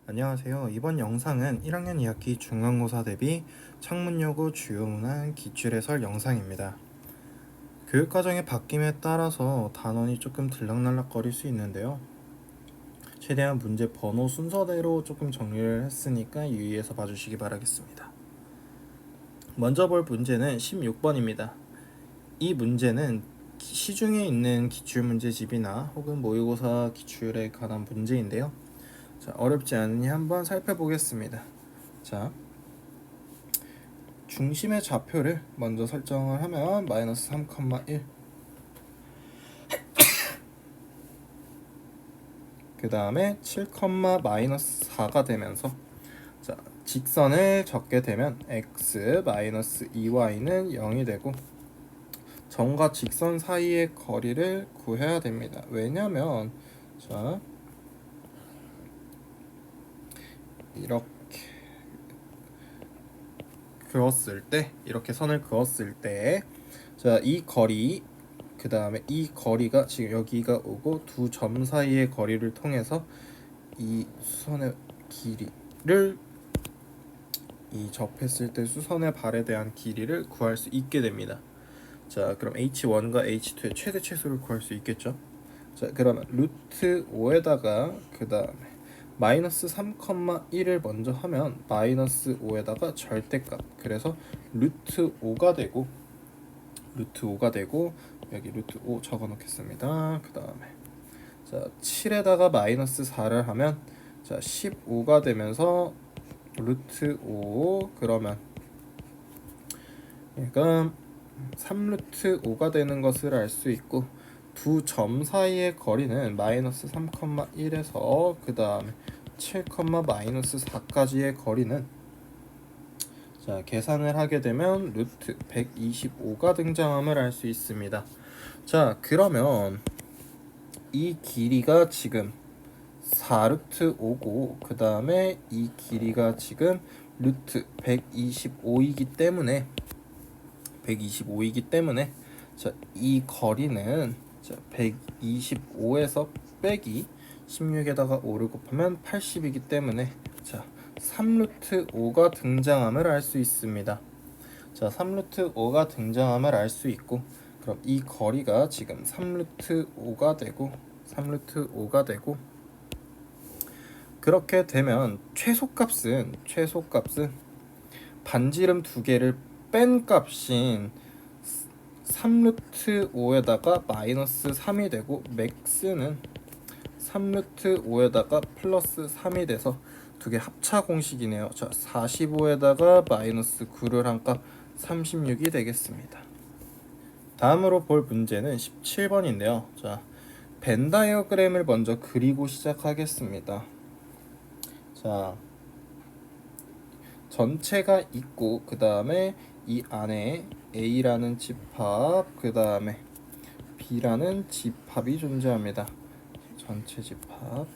안녕하세요. 이번 영상은 1학년 2학기 중간고사 대비 창문여고 주요 문항 기출 해설 영상입니다. 교육과정의 바뀜에 따라서 단원이 조금 들락날락거릴 수 있는데요. 최대한 문제 번호 순서대로 조금 정리를 했으니까 유의해서 봐주시기 바라겠습니다. 먼저 볼 문제는 16번입니다. 이 문제는 시중에 있는 기출문제집이나 혹은 모의고사 기출에 관한 문제인데요. 자, 어렵지 않으니 한번 살펴보겠습니다. 자, 중심의 좌표를 먼저 설정을 하면 마이너스 3,1, 그 다음에 7, 마이너스 4가 되면서 자, 직선을 적게 되면 x 마이너스 2y는 0이 되고 점과 직선 사이의 거리를 구해야 됩니다. 왜냐면 자, 이렇게 이렇게 선을 그었을 때 자, 이 거리 그 다음에 이 거리가 지금 여기가 오고 두 점 사이의 거리를 통해서 이 수선의 길이를 이 접했을 때 수선의 발에 대한 길이를 구할 수 있게 됩니다. 자, 그럼 h1과 h2의 최대 최소를 구할 수 있겠죠. 자, 그러면 루트 5에다가 그 다음에 마이너스 3,1을 먼저 하면 마이너스 5에다가 절대값, 그래서 루트 5가 되고 여기 루트 5 적어 놓겠습니다. 그 다음에 자, 7에다가 마이너스 4를 하면 자, 15가 되면서 루트 5, 그러면 얘가 3루트 5가 되는 것을 알 수 있고 두 점 사이의 거리는 마이너스 3,1에서 그 다음에 7, 마이너스 4까지의 거리는 자, 계산을 하게 되면 루트 125가 등장함을 알 수 있습니다. 자, 그러면 이 길이가 지금 4루트 5고 그 다음에 이 길이가 지금 루트 125이기 때문에 자, 이 거리는 자, 125에서 빼기 16에다가 5를 곱하면 80이기 때문에 자, 3루트 5가 등장함을 알 수 있습니다. 자, 3루트 5가 등장함을 알 수 있고 그럼 이 거리가 지금 3루트 5가 되고 그렇게 되면 최소값은 반지름 두 개를 뺀 값인 3루트 5에다가 마이너스 3이 되고 맥스는 3루트 5에다가 플러스 3이 돼서 두 개 합차 공식이네요. 자, 45에다가 마이너스 9를 한 값 36이 되겠습니다. 다음으로 볼 문제는 17번인데요. 자, 벤 다이어그램을 먼저 그리고 시작하겠습니다. 자, 전체가 있고 그 다음에 이 안에 A라는 집합 그 다음에 B라는 집합이 존재합니다. 전체 집합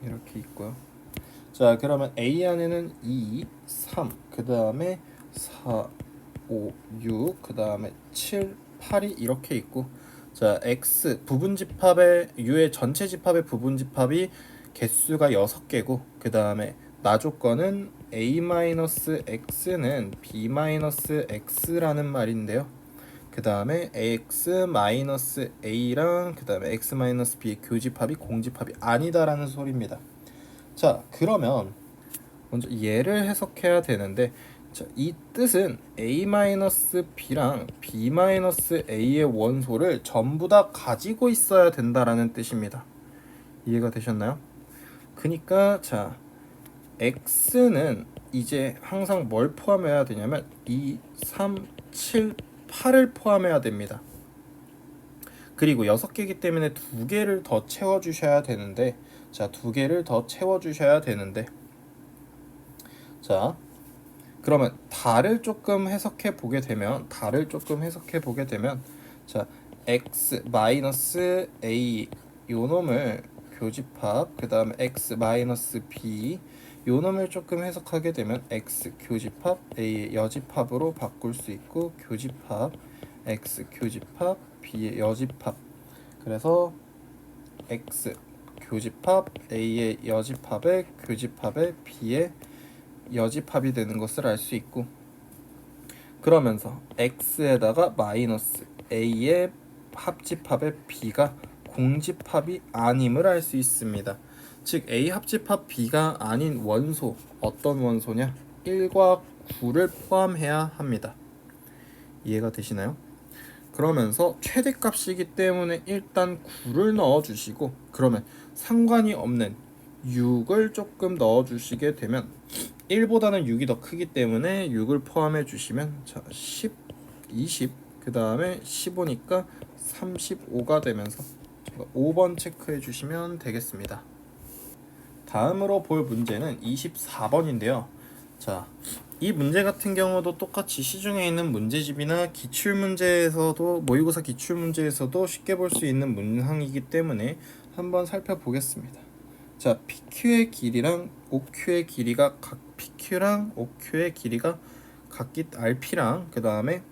이렇게 있고요. 자, 그러면 A 안에는 2, 3, 그 다음에 4, 5, 6, 그 다음에 7, 8이 이렇게 있고 자, X 부분 집합의 U의 전체 집합의 부분 집합이 개수가 6개고 그 다음에 나 조건은 A-X는 B-X라는 말인데요. 그 다음에 X-A랑 그 다음에 X-B의 교집합이 공집합이 아니다라는 소리입니다. 자, 그러면 먼저 얘를 해석해야 되는데 자, 이 뜻은 A-B랑 B-A의 원소를 전부 다 가지고 있어야 된다라는 뜻입니다. 이해가 되셨나요? 그러니까 자, X는 이제 항상 뭘 포함해야 되냐면 2, 3, 7, 8을 포함해야 됩니다. 그리고 6개이기 때문에 2개를 더 채워주셔야 되는데 자, 2개를 더 채워주셔야 되는데 자, 그러면 달을 조금 해석해 보게 되면 자, x 마이너스 a 요 놈을 교집합 그 다음에 x 마이너스 b 요 놈을 조금 해석하게 되면 x 교집합 a의 여집합으로 바꿀 수 있고 교집합 x 교집합 b의 여집합, 그래서 x 교집합 A의 여집합의 교집합의 B의 여집합이 되는 것을 알 수 있고, 그러면서 X에다가 마이너스 A의 합집합의 B가 공집합이 아님을 알 수 있습니다. 즉 A 합집합 B가 아닌 원소, 어떤 원소냐? 1과 9를 포함해야 합니다. 이해가 되시나요? 그러면서 최대값이기 때문에 일단 9를 넣어주시고, 그러면 상관이 없는 6을 조금 넣어주시게 되면 1보다는 6이 더 크기 때문에 6을 포함해 주시면, 자 10, 20, 그 다음에 15니까 35가 되면서 5번 체크해 주시면 되겠습니다. 다음으로 볼 문제는 24번인데요. 자, 이 문제 같은 경우도 똑같이 시중에 있는 문제집이나 기출문제에서도, 모의고사 기출문제에서도 쉽게 볼 수 있는 문항이기 때문에 한번 살펴보겠습니다. 자, PQ의 길이랑 OQ의 길이가 PQ랑 OQ의 길이가 각기 RP랑 그 다음에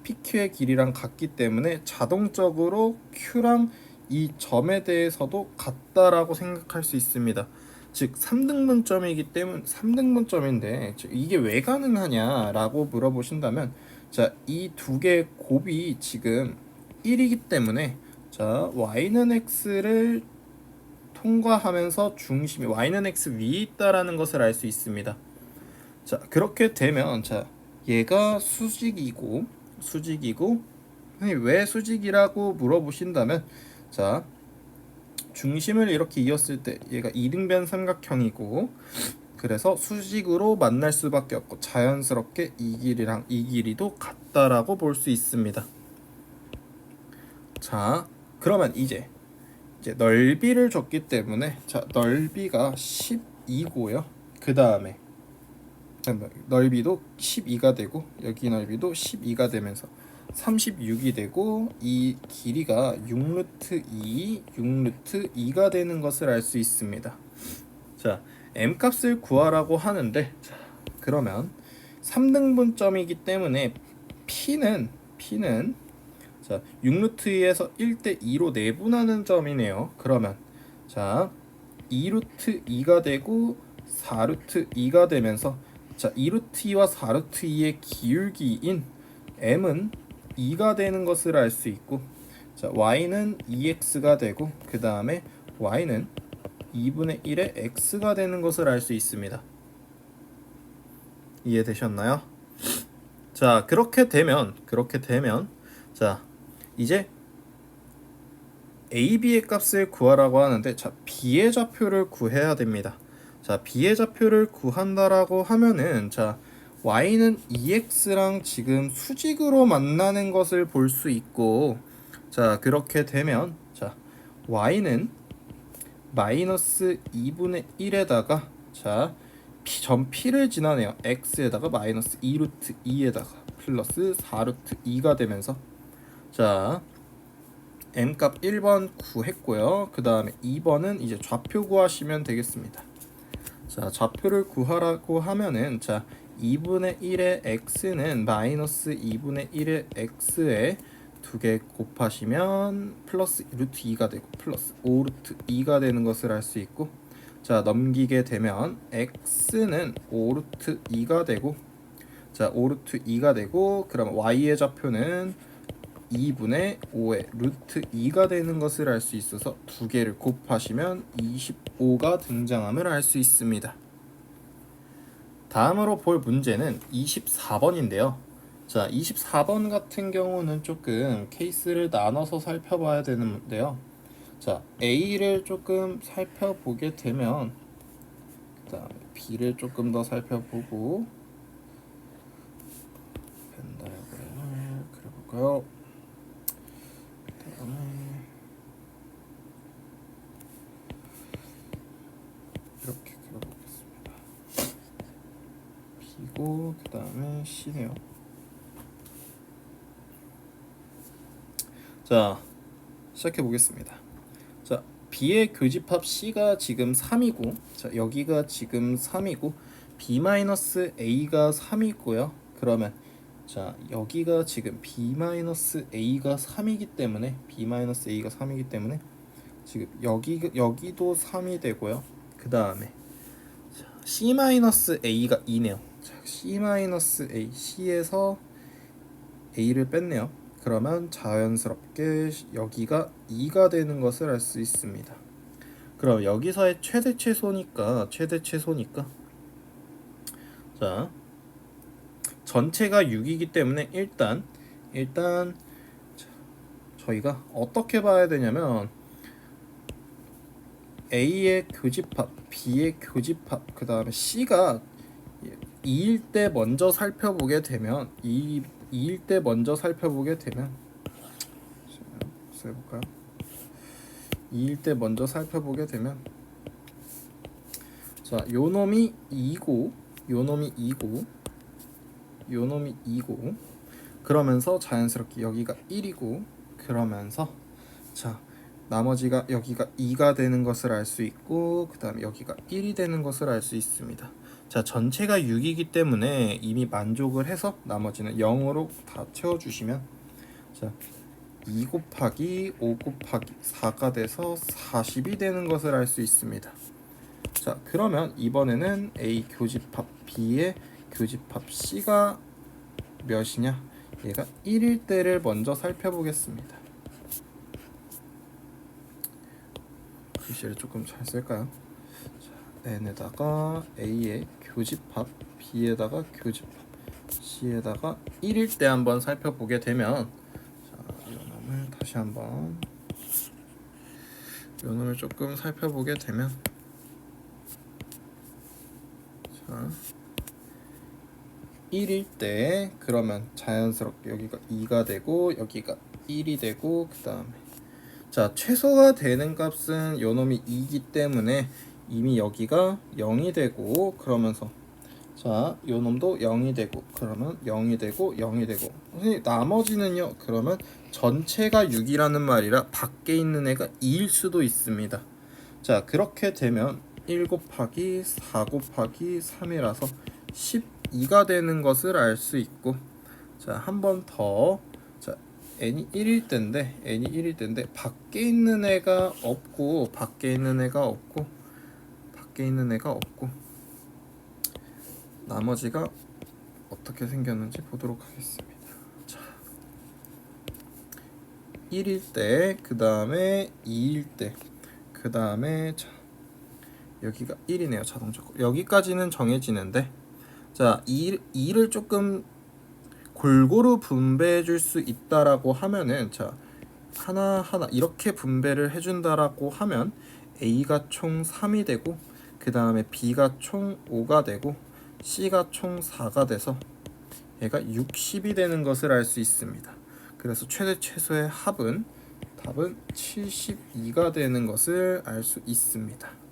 PQ의 길이랑 같기 때문에 자동적으로 Q랑 이 점에 대해서도 같다라고 생각할 수 있습니다. 즉 3등분점이기 때문에 3등분점인데 이게 왜 가능하냐라고 물어보신다면, 자, 이 두 개의 곱이 지금 1이기 때문에, 자, y는 x를 통과하면서 중심이 y는 x 위에 있다라는 것을 알 수 있습니다. 자, 그렇게 되면, 자, 얘가 수직이고 왜 수직이라고 물어보신다면, 자, 중심을 이렇게 이었을 때 얘가 이등변 삼각형이고, 그래서 수직으로 만날 수밖에 없고 자연스럽게 이 길이랑 이 길이도 같다라고 볼 수 있습니다. 자, 그러면 이제 넓이를 줬기 때문에, 자, 넓이가 12고요. 그 다음에 넓이도 12가 되고 여기 넓이도 12가 되면서 36이 되고, 이 길이가 6루트 2가 되는 것을 알 수 있습니다. 자, m 값을 구하라고 하는데, 자, 그러면 3등분점이기 때문에 P는 자, 6루트 2에서 1대 2로 내분하는 점이네요. 그러면 자, 2루트 2가 되고 4루트 2가 되면서, 자, 2루트 2와 4루트 2의 기울기인 m은 2가 되는 것을 알 수 있고, 자, y는 2x가 되고 그 다음에 y는 2분의 1의 x가 되는 것을 알 수 있습니다. 이해되셨나요? 자, 그렇게 되면 자, 이제 a, b의 값을 구하라고 하는데, 자, b의 좌표를 구해야 됩니다. 자, b의 좌표를 구한다라고 하면은, 자, y는 2x랑 지금 수직으로 만나는 것을 볼 수 있고, 자, 그렇게 되면, 자, y는 마이너스 2분의 1에다가, 자, 점 P를 지나네요. x에다가 마이너스 2루트 2에다가 플러스 4루트 2가 되면서, 자, m값 1번 구했고요. 그 다음에 2번은 이제 좌표 구하시면 되겠습니다. 자, 좌표를 구하라고 하면은, 자, 2분의 1의 x는 마이너스 2분의 1의 x에 두 개 곱하시면 플러스 루트 2가 되고 플러스 5루트 2가 되는 것을 알 수 있고, 자, 넘기게 되면 x는 5루트 2가 되고, 자, 5루트 2가 되고, 그럼 y의 좌표는 2분의 5의 루트 2가 되는 것을 알 수 있어서 두 개를 곱하시면 25가 등장함을 알 수 있습니다. 다음으로 볼 문제는 24번인데요. 자, 24번 같은 경우는 조금 케이스를 나눠서 살펴봐야 되는데요. 자, A를 조금 살펴보게 되면, 그 다음에 B를 조금 더 살펴보고, 벤 다이어그램을 그려볼까요? 그 다음에 이렇게 그려보겠습니다. B고 그 다음에 C네요. 자, 시작해 보겠습니다. 자, B의 교집합 C가 지금 3이고, 자, 여기가 지금 3이고 B-A가 3이고요. 그러면 자, 여기가 지금 b-a가 3이기 때문에 b-a가 3이기 때문에 지금 여기도 3이 되고요. 그 다음에 c-a가 2네요. 자, c-a, c에서 a를 뺐네요. 그러면 자연스럽게 여기가 2가 되는 것을 알 수 있습니다. 그럼 여기서의 최대 최소니까 자, 전체가 6이기 때문에 일단 저희가 어떻게 봐야 되냐면 A의 교집합, B의 교집합, 그 다음에 C가 2일 때 먼저 살펴보게 되면 2일 때 먼저 살펴보게 되면 해볼까요? 2일 때 먼저 살펴보게 되면 자, 요 놈이 2고 요 놈이 2고 그러면서 자연스럽게 여기가 1이고 그러면서 자, 나머지가 여기가 2가 되는 것을 알 수 있고 그 다음에 여기가 1이 되는 것을 알 수 있습니다. 자, 전체가 6이기 때문에 이미 만족을 해서 나머지는 0으로 다 채워주시면 자, 2 곱하기 5 곱하기 4가 돼서 40이 되는 것을 알 수 있습니다. 자, 그러면 이번에는 A 교집합 B의 교집합 C가 몇이냐? 얘가 1일 때를 먼저 살펴보겠습니다. 글씨를 조금 잘 쓸까요? 자, n에다가 A의 교집합 B에다가 교집합 C에다가 1일 때 한번 살펴보게 되면 자, 이 놈을 다시 한번 이 놈을 조금 살펴보게 되면 자, 1일 때 그러면 자연스럽게 여기가 2가 되고 여기가 1이 되고 그 다음에 자, 최소가 되는 값은 요놈이 2이기 때문에 이미 여기가 0이 되고 그러면서 자, 요놈도 0이 되고 그러면 0이 되고 0이 되고 선생님 나머지는요? 그러면 전체가 6이라는 말이라 밖에 있는 애가 2일 수도 있습니다. 자, 그렇게 되면 1 곱하기 4 곱하기 3이라서 12가 되는 것을 알 수 있고 자, 한 번 더 자, n이 1일 때인데 밖에 있는 애가 없고 나머지가 어떻게 생겼는지 보도록 하겠습니다. 자, 1일 때, 그 다음에 2일 때, 그 다음에 자, 여기가 1이네요. 자동적으로 여기까지는 정해지는데 자, 2를 조금 골고루 분배해 줄 수 있다라고 하면은 자, 하나하나 이렇게 분배를 해준다라고 하면 A가 총 3이 되고 그 다음에 B가 총 5가 되고 C가 총 4가 돼서 얘가 60이 되는 것을 알 수 있습니다. 그래서 최대 최소의 답은 72가 되는 것을 알 수 있습니다.